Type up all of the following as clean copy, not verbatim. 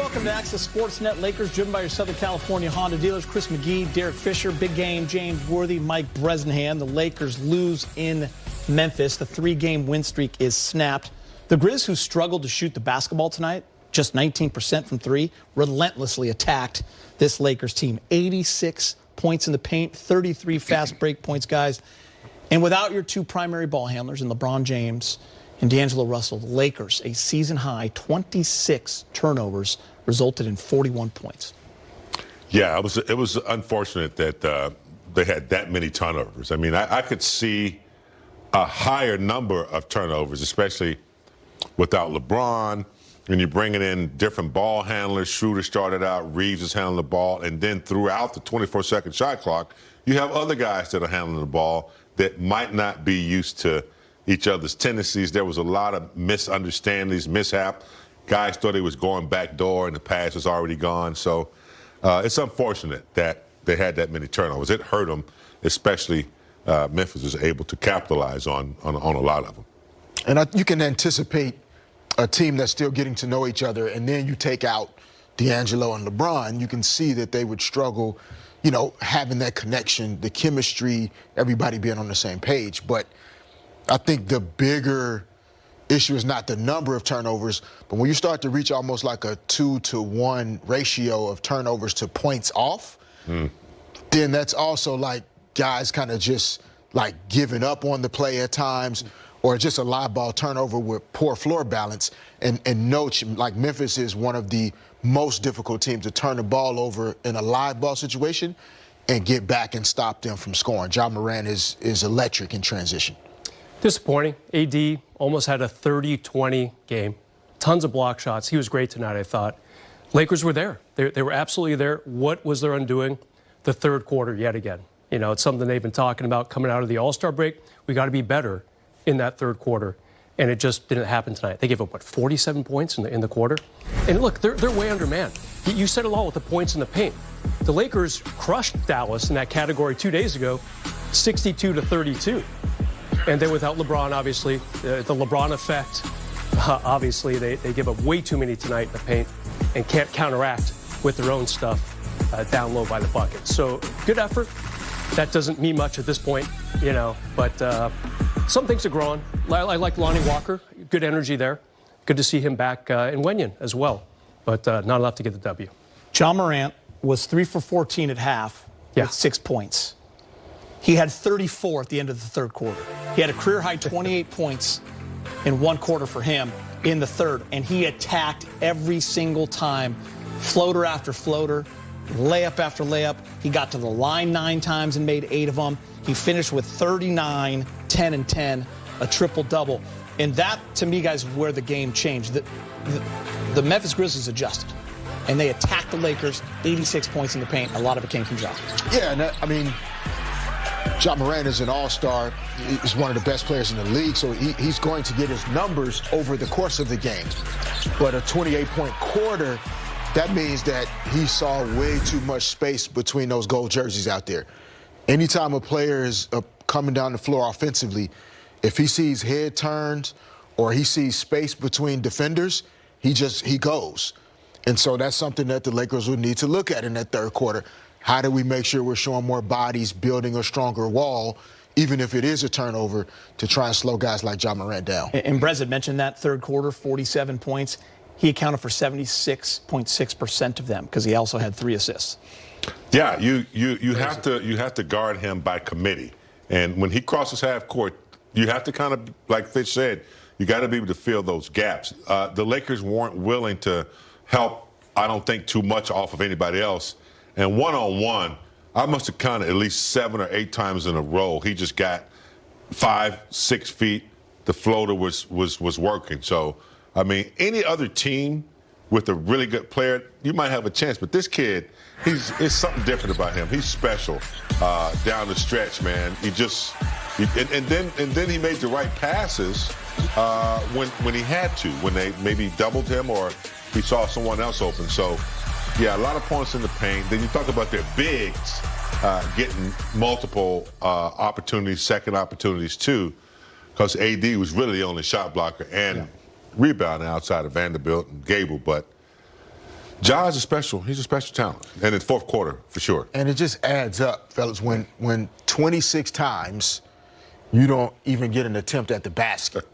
welcome to Access Sportsnet. Lakers driven by your Southern California Honda dealers. Chris McGee, Derek Fisher, Big Game, James Worthy, Mike Bresnahan. The Lakers lose in Memphis. The 3-game win streak is snapped. The Grizz, who struggled to shoot the basketball tonight, just 19% from three, relentlessly attacked this Lakers team. 86 points in the paint, 33 fast break points, guys. And without your two primary ball handlers in LeBron James and D'Angelo Russell, the Lakers, a season-high 26 turnovers, resulted in 41 points. Yeah, it was unfortunate that they had that many turnovers. I mean, I could see a higher number of turnovers, especially without LeBron. When you're bringing in different ball handlers, Schroeder started out, Reeves is handling the ball, and then throughout the 24-second shot clock, you have other guys that are handling the ball that might not be used to each other's tendencies. There was a lot of misunderstandings, mishap. Guys thought he was going back door and the pass was already gone. So it's unfortunate that they had that many turnovers. It hurt them, especially Memphis was able to capitalize on a lot of them. And you can anticipate a team that's still getting to know each other, and then you take out D'Angelo and LeBron, you can see that they would struggle, you know, having that connection, the chemistry, everybody being on the same page. But I think the bigger issue is not the number of turnovers, but when you start to reach almost like a 2-to-1 ratio of turnovers to points off, then that's also like guys kind of just like giving up on the play at times, or just a live ball turnover with poor floor balance. And note, like Memphis is one of the most difficult teams to turn the ball over in a live ball situation and get back and stop them from scoring. Ja Morant is electric in transition. Disappointing. AD almost had a 30-20 game. Tons of block shots. He was great tonight, I thought. Lakers were there. They were absolutely there. What was their undoing? The third quarter yet again. You know, it's something they've been talking about coming out of the All-Star break. We got to be better in that third quarter, and it just didn't happen tonight. They gave up, what, 47 points in the quarter? And look, they're way undermanned. You said it all with the points in the paint. The Lakers crushed Dallas in that category 2 days ago, 62-32. And then without LeBron, obviously, the LeBron effect, obviously, they give up way too many tonight in the paint and can't counteract with their own stuff down low by the bucket. So good effort. That doesn't mean much at this point, you know, but some things are growing. I like Lonnie Walker. Good energy there. Good to see him back in Wenyon as well, but not enough to get the W. Ja Morant was 3 for 14 at half with 6 points. He had 34 at the end of the third quarter. He had a career-high 28 points in one quarter for him in the third, and he attacked every single time, floater after floater, layup after layup. He got to the line 9 times and made 8 of them. He finished with 39, 10, and 10, a triple-double. And that, to me, guys, is where the game changed. The Memphis Grizzlies adjusted, and they attacked the Lakers, 86 points in the paint. A lot of it came from Ja. Yeah, and I mean, Ja Morant is an all-star. He's one of the best players in the league, so he's going to get his numbers over the course of the game. But a 28-point quarter, that means that he saw way too much space between those gold jerseys out there. Anytime a player is coming down the floor offensively, if he sees head turns or he sees space between defenders, he goes. And so that's something that the Lakers would need to look at in that third quarter. How do we make sure we're showing more bodies, building a stronger wall, even if it is a turnover, to try and slow guys like Ja Morant down? And Brez had mentioned that third quarter, 47 points. He accounted for 76.6% of them because he also had 3 assists. Yeah, you have to guard him by committee, and when he crosses half court, you have to kind of, like Fitch said, you got to be able to fill those gaps. The Lakers weren't willing to help, I don't think, too much off of anybody else. And one-on-one, I must have counted at least 7 or 8 times in a row. He just got 5, 6 feet. The floater was working. So, I mean, any other team with a really good player, you might have a chance. But this kid, it's something different about him. He's special down the stretch, man. And then he made the right passes when he had to, when they maybe doubled him or he saw someone else open. So, yeah, a lot of points in the paint. Then you talk about their bigs getting multiple opportunities, second opportunities too, because AD was really the only shot blocker and rebounder outside of Vanderbilt and Gable. But Ja is he's a special talent. And in the fourth quarter, for sure. And it just adds up, fellas, when 26 times you don't even get an attempt at the basket.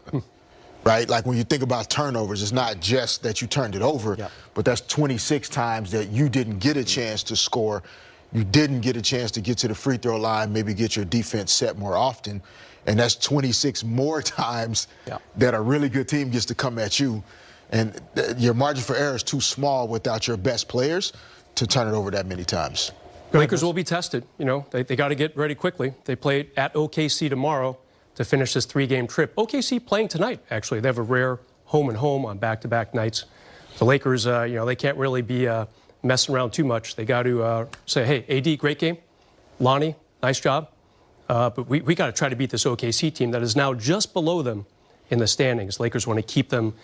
Right? Like when you think about turnovers, it's not just that you turned it over, but that's 26 times that you didn't get a chance to score. You didn't get a chance to get to the free throw line, maybe get your defense set more often. And that's 26 more times that a really good team gets to come at you. And your margin for error is too small without your best players to turn it over that many times. Lakers will be tested. You know, they got to get ready quickly. They play at OKC tomorrow to finish this 3-game trip. OKC playing tonight, actually. They have a rare home and home on back-to-back nights. The Lakers, you know, they can't really be messing around too much. They got to say, hey, AD, great game. Lonnie, nice job. But we got to try to beat this OKC team that is now just below them in the standings. Lakers want to keep them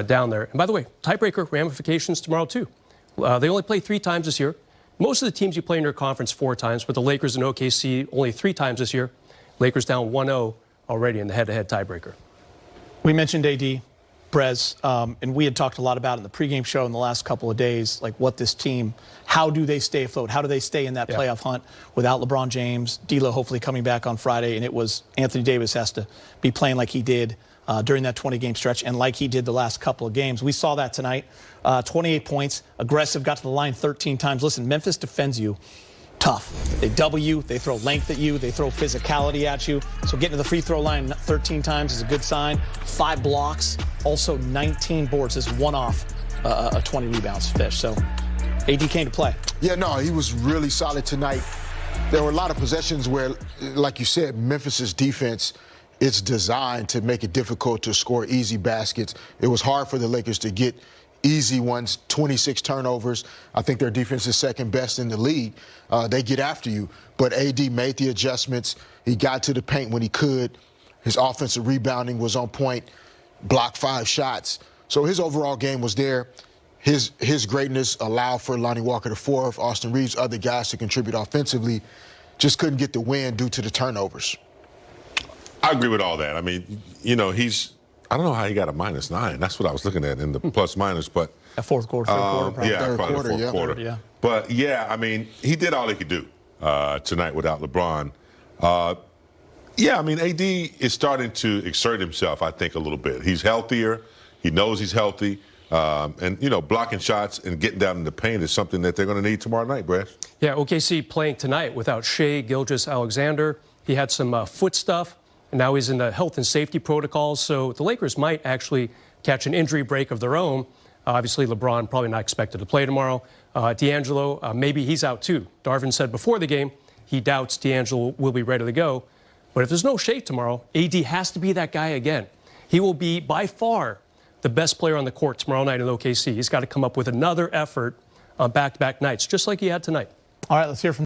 down there. And by the way, tiebreaker ramifications tomorrow, too. They only play 3 times this year. Most of the teams you play in your conference 4 times, but the Lakers and OKC only 3 times this year. Lakers down 1-0 already in the head-to-head tiebreaker. We mentioned AD, Brez, and we had talked a lot about it in the pregame show in the last couple of days, like what this team, how do they stay afloat? How do they stay in that playoff hunt without LeBron James, D'Lo hopefully coming back on Friday, and it was Anthony Davis has to be playing like he did during that 20-game stretch and like he did the last couple of games. We saw that tonight. 28 points, aggressive, got to the line 13 times. Listen, Memphis defends you tough. They double you, they throw length at you, they throw physicality at you. So getting to the free throw line 13 times is a good sign. 5 blocks, also 19 boards. This is one off a 20 rebounds fish. So AD came to play. Yeah, no, he was really solid tonight. There were a lot of possessions where, like you said, Memphis's defense, it's designed to make it difficult to score easy baskets. It was hard for the Lakers to get easy ones, 26 turnovers. I think their defense is second best in the league. They get after you. But AD made the adjustments. He got to the paint when he could. His offensive rebounding was on point, blocked 5 shots. So his overall game was there. His greatness allowed for Lonnie Walker IV, Austin Reeves, other guys to contribute offensively. Just couldn't get the win due to the turnovers. I agree with all that. I mean, you know, I don't know how he got a -9. That's what I was looking at in the plus-minus, but A fourth quarter, third quarter, probably. Yeah, Third probably quarter, the fourth quarter. Yeah. But yeah, I mean, he did all he could do tonight without LeBron. Yeah, I mean, AD is starting to exert himself, I think, a little bit. He's healthier. He knows he's healthy. And, you know, blocking shots and getting down in the paint is something that they're going to need tomorrow night, Brad. Yeah, OKC playing tonight without Shea Gilgeous-Alexander. He had some foot stuff, and now he's in the health and safety protocols. So the Lakers might actually catch an injury break of their own. Obviously, LeBron probably not expected to play tomorrow. D'Angelo, maybe he's out too. Darvin said before the game he doubts D'Angelo will be ready to go. But if there's no Shea tomorrow, AD has to be that guy again. He will be by far the best player on the court tomorrow night in OKC. He's got to come up with another effort on back-to-back nights, just like he had tonight. All right, let's hear from